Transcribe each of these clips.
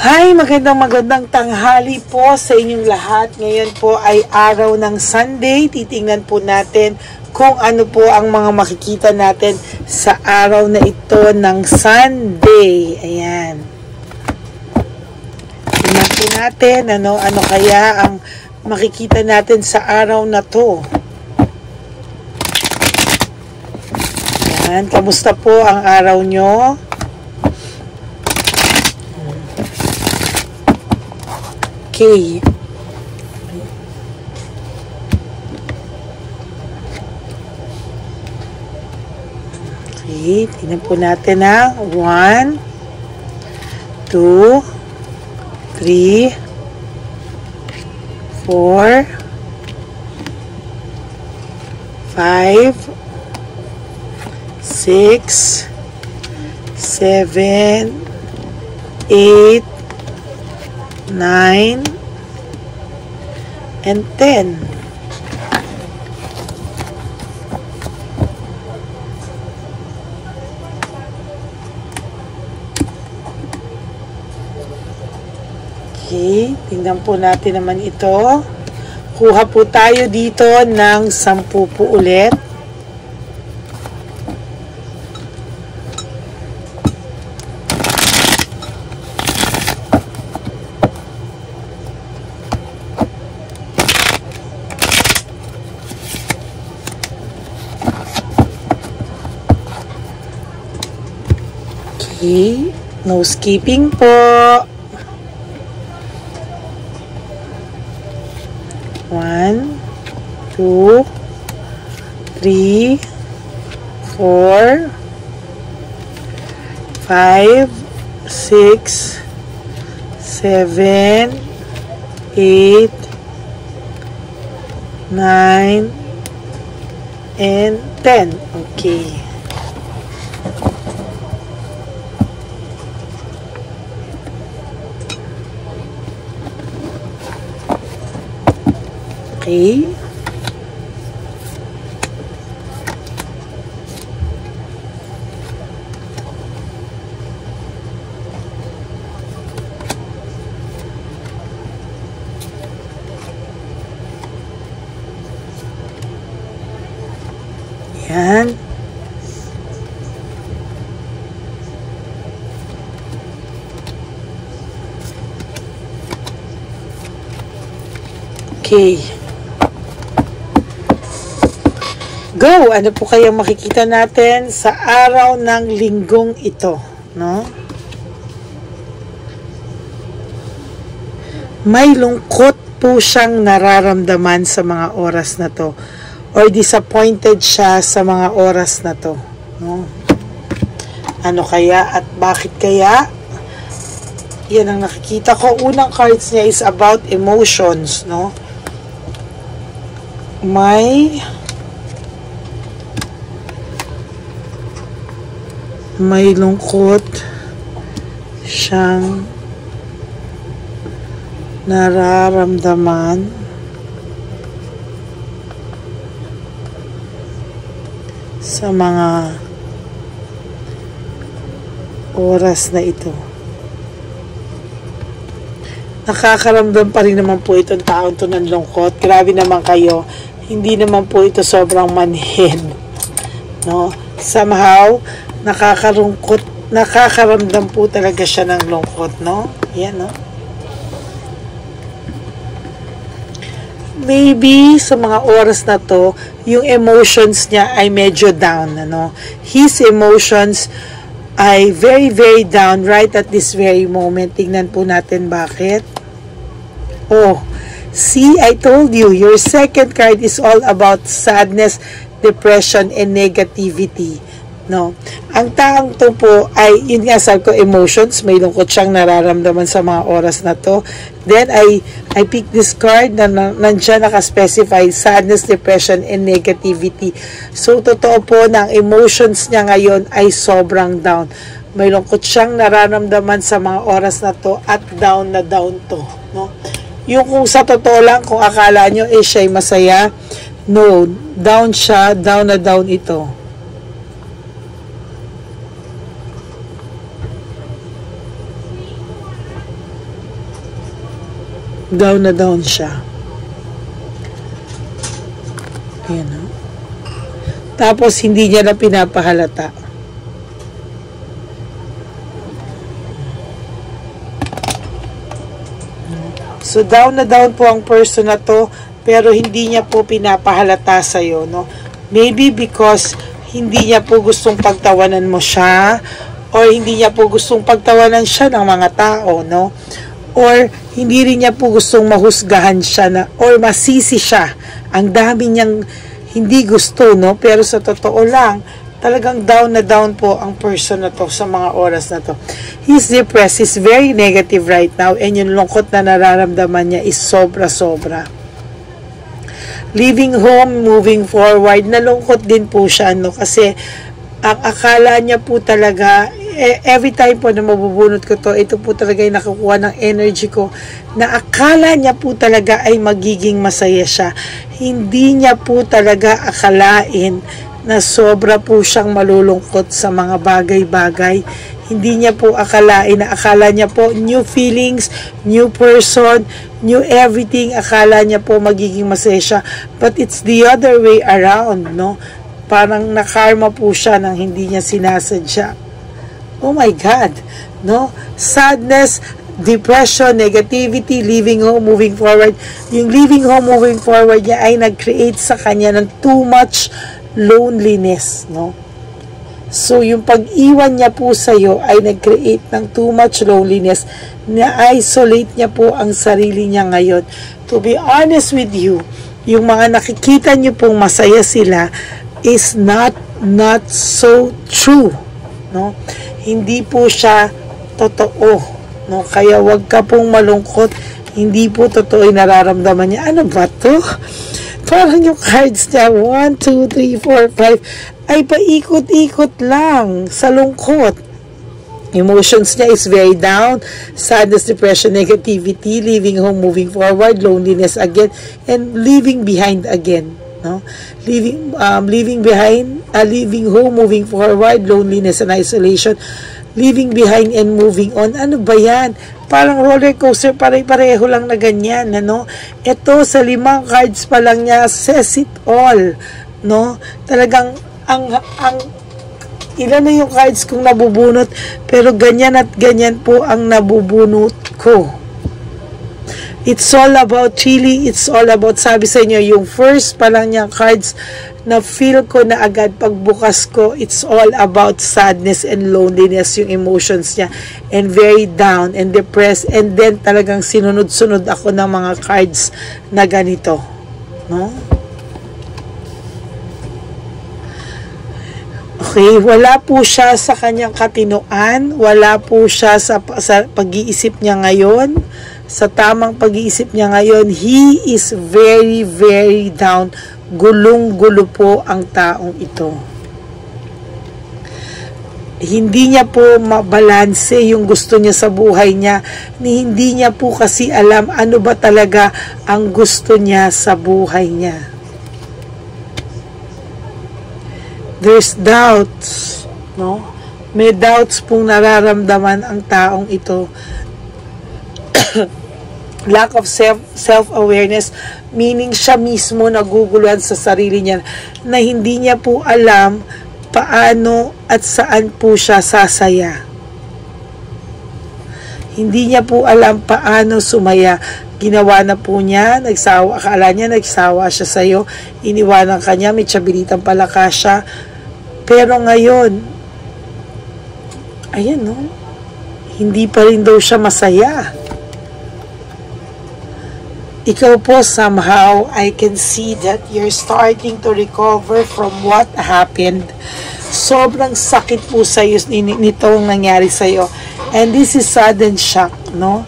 Hi, magandang tanghali po sa inyong lahat. Ngayon po ay araw ng Sunday. Titingnan po natin kung ano po ang mga makikita natin sa araw na ito ng Sunday. Ayan. Tingnan po natin ano kaya ang makikita natin sa araw na to. Ayan. Kamusta po ang araw nyo? Okay. Okay, tingnan po natin ha. 1, 2, 3, 4, 5, 6, 7, 8, 9, and 10. Okay, tingnan po natin naman ito. Kuha po tayo dito ng 10 po ulit. Okay, no skipping po. 1, 2, 3, 4, 5, 6, 7, 8, 9, and 10. Okay. Okay. Yan. Okay. Go! Ano po kayang makikita natin sa araw ng linggong ito, no? May lungkot po siyang nararamdaman sa mga oras na to, or disappointed siya sa mga oras na to, no? Ano kaya at bakit kaya? Yan ang nakikita ko. Unang cards niya is about emotions, no? May lungkot siyang nararamdaman sa mga oras na ito. Nakakaramdam pa rin naman po itong taon to ng lungkot. Grabe naman kayo. Hindi naman po ito sobrang manhid, no? Somehow nakakaramdam po talaga siya ng lungkot, no? Yan, no? Maybe sa mga oras na to, yung emotions niya ay medyo down, ano? His emotions ay very, very down right at this very moment. Tingnan po natin bakit. Oh, see, I told you, your second card is all about sadness, depression, and negativity. No, ang taong to po ay, yun nga sabi ko, emotions, may lungkot siyang nararamdaman sa mga oras na to. Then I pick this card na nandiyan naka-specify sadness, depression, and negativity. So totoo po na ang emotions niya ngayon ay sobrang down. May lungkot siyang nararamdaman sa mga oras na to at down na down to, no? Yung kung sa totoo lang, kung akala nyo siya'y masaya, no, down siya, down na down ito. Down na down siya. Ayan, no? Tapos, hindi niya na pinapahalata. So, down na down po ang person na to, pero hindi niya po pinapahalata sa'yo, no? Maybe because hindi niya po gustong pagtawanan mo siya, or hindi niya po gustong pagtawanan siya ng mga tao, no? Or hindi rin niya po gustong mahusgahan siya na, or masisi siya. Ang dami niyang hindi gusto, no? Pero sa totoo lang, talagang down na down po ang person na to sa mga oras na to. He's depressed. He's very negative right now, and yung lungkot na nararamdaman niya is sobra-sobra. Leaving home, moving forward, nalungkot din po siya, no? Kasi ang akala niya po talaga, every time po na mabubunot ko to, ito po talaga yung nakukuha ng energy ko, na akala niya po talaga ay magiging masaya siya. Hindi niya po talaga akalain na sobra po siyang malulungkot sa mga bagay-bagay. Hindi niya po akalain na akala niya po new feelings, new person, new everything. Akala niya po magiging masaya siya. But it's the other way around, no? Parang nakarma po siya nang hindi niya sinasadya. Oh my God, no? Sadness, depression, negativity, leaving home, moving forward. Yung leaving home, moving forward niya ay nag-create sa kanya ng too much loneliness, no? So, yung pag-iwan niya po sa'yo ay nag-create ng too much loneliness, na-isolate niya po ang sarili niya ngayon. To be honest with you, yung mga nakikita niyo pong masaya sila is not so true, no? Hindi po siya totoo, no? Kaya wag ka pong malungkot, hindi po totoo yung nararamdaman niya. Ano ba to? Parang yung cards niya, 1, 2, 3, 4, 5, ay paikot-ikot lang sa lungkot. Emotions niya is very down, sadness, depression, negativity, leaving home, moving forward, loneliness again, and leaving behind again, no? Leaving behind, leaving home, moving forward, loneliness and isolation, leaving behind and moving on. Ano ba yan? Parang roller coaster, pare-pareho lang na ganyan, ano? Ito, sa 5 cards pa lang niya, says it all, no? Talagang, ilan na yung cards kong nabubunot, pero ganyan at ganyan po ang nabubunot ko. It's all about, really, it's all about, sabi sa inyo, yung first pa lang niyang cards, na feel ko na agad pagbukas ko, it's all about sadness and loneliness, yung emotions niya, and very down and depressed, and then talagang sinunod-sunod ako ng mga cards na ganito, no? Okay, wala po siya sa kanyang katinoan, wala po siya sa pag-iisip niya ngayon, sa tamang pag-iisip niya ngayon. He is very, very down. Gulong-gulo po ang taong ito. Hindi niya po mabalanse yung gusto niya sa buhay niya. Hindi niya po kasi alam ano ba talaga ang gusto niya sa buhay niya. There's doubts, no? May doubts pong nararamdaman ang taong ito. Lack of self-awareness, meaning siya mismo naguguluhan sa sarili niya na hindi niya po alam paano at saan po siya sasaya. Hindi niya po alam paano sumaya. Ginawa na po niya, akala niya nagsawa siya sa'yo, iniwanan ka niya, may tsabilitang palaka siya. Pero ngayon, ayan, no? Hindi pa rin daw siya masaya. Ikaw po, somehow, I can see that you're starting to recover from what happened. Sobrang sakit po sa'yo nitong nangyari sa'yo. And this is sudden shock, no?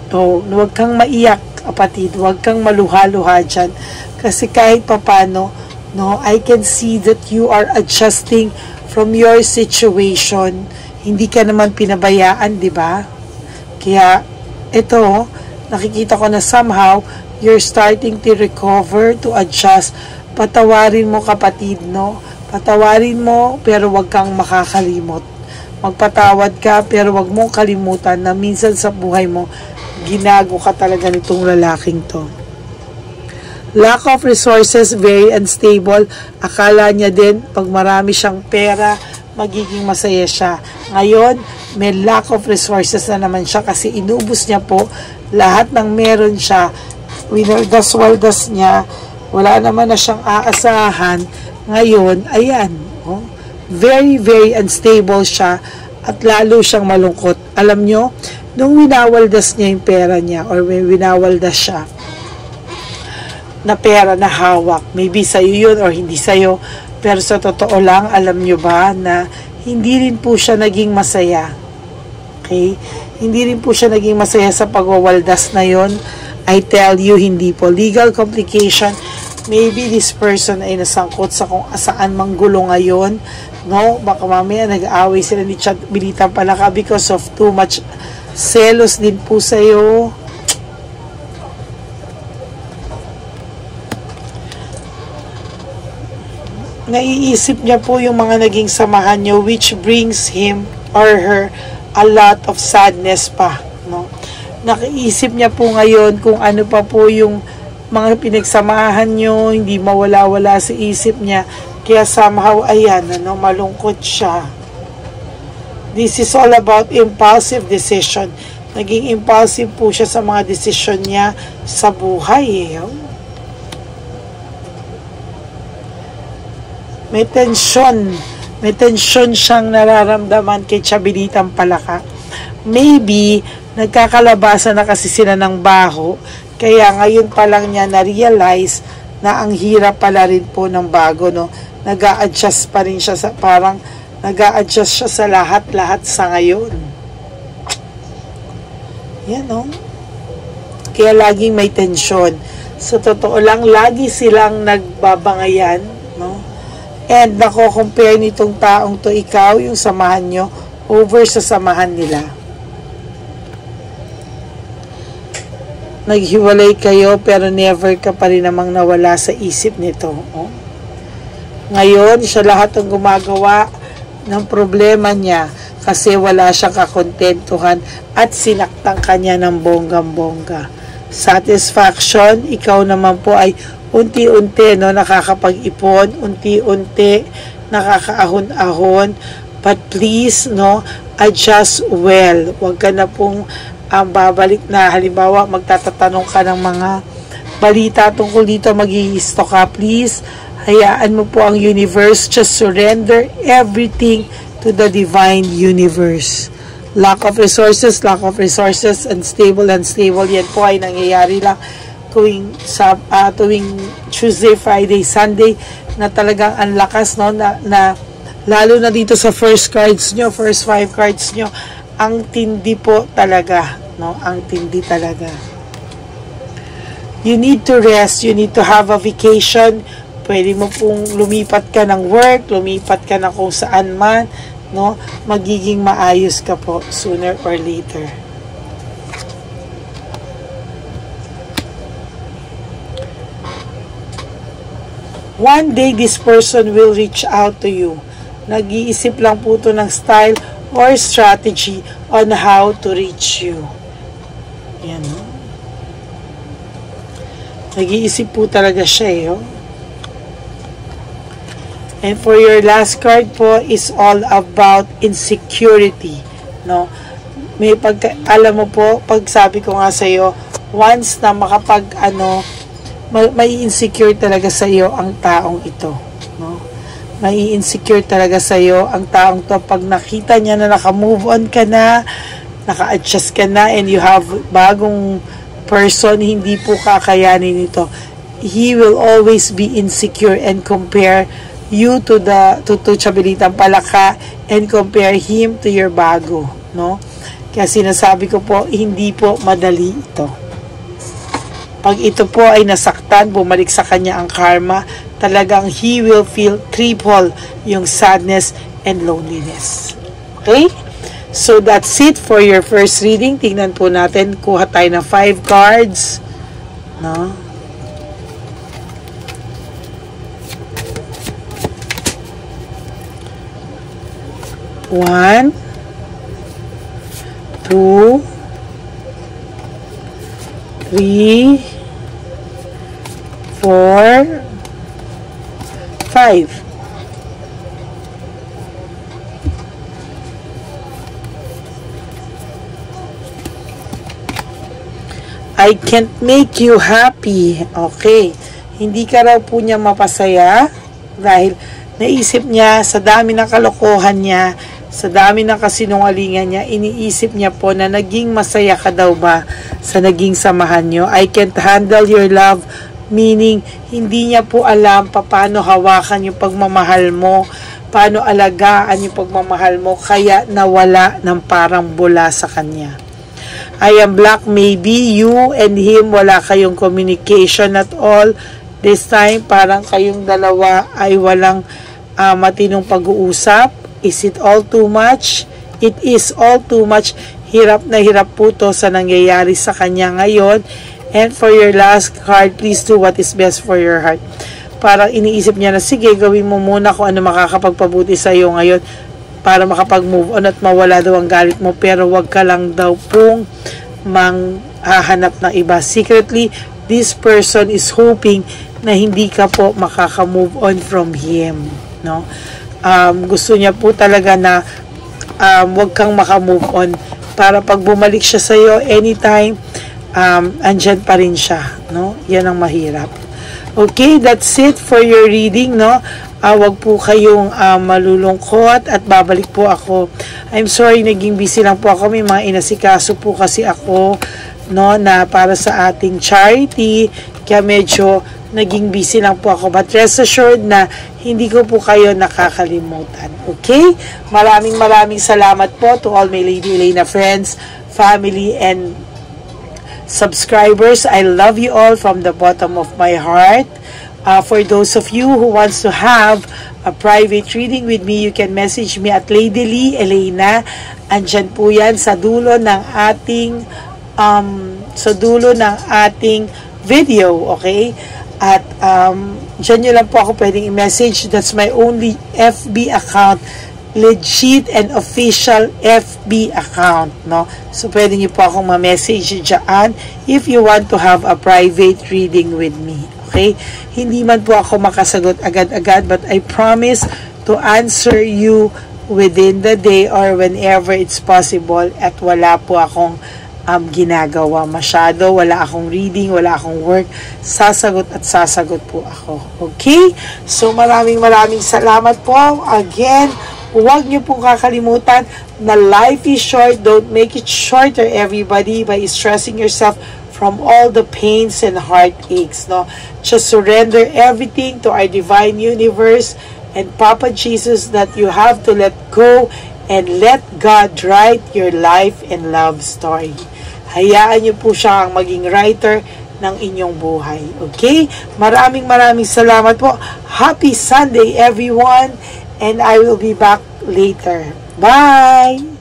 So, huwag kang maiyak, kapatid. Huwag kang maluha-luha dyan. Kasi kahit papano, no, I can see that you are adjusting from your situation. Hindi ka naman pinabayaan, di ba? Kaya, ito, nakikita ko na somehow, you're starting to recover, to adjust. Patawarin mo, kapatid, no? Patawarin mo, pero wag kang makakalimot. Magpatawad ka, pero wag mong kalimutan na minsan sa buhay mo, ginago ka talaga nitong lalaking to. Lack of resources, very unstable. Akala niya din, pag marami siyang pera, magiging masaya siya. Ngayon, may lack of resources na naman siya kasi inubos niya po lahat ng meron siya. Winaldas-waldas niya. Wala naman na siyang aasahan. Ngayon, ayan. Oh, very, very unstable siya at lalo siyang malungkot. Alam nyo, nung winawaldas niya yung pera niya or may winawaldas siya, na pera na hawak. Maybe sa'yo yun or hindi sa'yo. Pero sa totoo lang, alam nyo ba na hindi rin po siya naging masaya. Okay? Hindi rin po siya naging masaya sa pagwawaldas na yon. I tell you, hindi po. Legal complication. Maybe this person ay nasangkot sa kung saan manggulo ngayon. No? Baka mamaya nag-aaway sila ni Chad Bilitang Palaka because of too much selos din po sa'yo. Naiisip niya po yung mga naging samahan niyo which brings him or her a lot of sadness pa, no? Nakiisip niya po ngayon kung ano pa po yung mga pinagsamahan niyo, hindi mawala-wala sa isip niya. Kaya somehow, ayan, ano, malungkot siya. This is all about impulsive decision. Naging impulsive po siya sa mga decision niya sa buhay, eh. May tensyon siyang nararamdaman kay Chabilitang Palaka. Maybe, nagkakalabasan na kasi sila ng baho, kaya ngayon pa lang niya na-realize na ang hirap pala rin po ng bago, no? Nag-a-adjust pa rin siya sa, parang nag-a-adjust siya sa lahat-lahat sa ngayon. Yan, no? Kaya laging may tensyon. Sa totoo lang, lagi silang nagbabangayan, no? And nako-compare nitong taong to, ikaw, yung samahan nyo, over sa samahan nila. Naghiwalay kayo, pero never ka pa rin namang nawala sa isip nito. Oh? Ngayon, siya lahat ang gumagawa ng problema niya kasi wala siyang kakontentuhan at sinaktan kanya ng bonggang-bongga. Satisfaction, ikaw naman po ay unti-unti, no, nakakapag-ipon, unti-unti nakakaahon-ahon, but please, no, adjust well. Huwag ka na pong babalik na, halimbawa magtatatanong ka ng mga balita tungkol dito, mag-i-stock ka, please hayaan mo po ang universe, just surrender everything to the divine universe. Lack of resources, unstable, yan po ay nangyayari lang tuwing Tuesday, Friday, Sunday, na talagang ang lakas, no, na lalo na dito sa first 5 cards nyo, ang tindi po talaga, no, ang tindi talaga. You need to rest, you need to have a vacation. Pwede mo pong lumipat ka ng work, lumipat ka na kung saan man, no, magiging maayos ka po sooner or later. One day, this person will reach out to you. Nag-iisip lang po ito ng style or strategy on how to reach you. Yan. Nag-iisip po talaga siya, eh. Oh. And for your last card po is all about insecurity. No? Alam mo po, pag sabi ko nga sa iyo, once na may insecure talaga sa iyo ang taong ito, no? May insecure talaga sa iyo ang taong to pag nakita niya na naka-move on ka na, naka-adjust ka na, and you have bagong person, hindi po kakayanin ito. He will always be insecure and compare you to Chabilitang Palaka and compare him to your bago, no? Kaya sinasabi ko po, hindi po madali ito. Pag ito po ay nasaktan, bumalik sa kanya ang karma, talagang he will feel triple yung sadness and loneliness. Okay? So that's it for your first reading. Tingnan po natin, kuha tayo ng 5 cards. No? One, 2, 3, 4, 5. I can't make you happy. Okay. Hindi ka raw po niya mapasaya dahil naisip niya sa dami ng kalokohan niya, sa dami ng kasinungalingan niya, iniisip niya po na naging masaya ka daw ba sa naging samahan niyo. I can't handle your love, meaning hindi niya po alam paano hawakan yung pagmamahal mo, paano alagaan yung pagmamahal mo, kaya nawala ng parang bula sa kanya. I am black, maybe you and him wala kayong communication at all. This time, parang kayong dalawa ay walang matinong pag-uusap. Is it all too much? It is all too much. Hirap na hirap po to sa nangyayari sa kanya ngayon. And for your last card, please do what is best for your heart. Parang iniisip niya na, sige, gawin mo muna kung ano makakapagpabuti sa iyo ngayon para makapag-move on at mawala daw ang galit mo, pero wag ka lang daw pong manghahanap ng iba. Secretly, this person is hoping na hindi ka po makaka-move on from him, no? Gusto niya po talaga na wag kang maka-move on para pag bumalik siya sa iyo anytime, andyan pa rin siya, no? Yan ang mahirap. Okay, that's it for your reading, no? Wag po kayong malulungkot at babalik po ako. I'm sorry, naging busy lang po ako. May mga inasikaso po kasi ako, no, na para sa ating charity. Kaya medyo naging busy lang po ako. But rest assured na hindi ko po kayo nakakalimutan. Okay? Maraming salamat po to all my Lady Elena friends, family, and subscribers. I love you all from the bottom of my heart. For those of you who wants to have a private reading with me, you can message me at Lady Lee Elena. Andyan po yan sa dulo ng ating video, okay? At dyan nyo lang po ako pwedeng i-message. That's my only FB account, legit and official FB account, no? So pwede nyo po akong ma-message dyan if you want to have a private reading with me. Okay? Hindi man po ako makasagot agad-agad, but I promise to answer you within the day or whenever it's possible, at wala po akong ginagawa masyado, wala akong reading, wala akong work, sasagot po ako. Okay? So maraming salamat po. Again, huwag niyo pong kakalimutan na life is short. Don't make it shorter, everybody, by stressing yourself from all the pains and heartaches, no? Just surrender everything to our divine universe and Papa Jesus, that you have to let go and let God write your life and love story. Hayaan niyo po siya ang maging writer ng inyong buhay. Okay? Maraming salamat po. Happy Sunday, everyone, and I will be back later. Bye!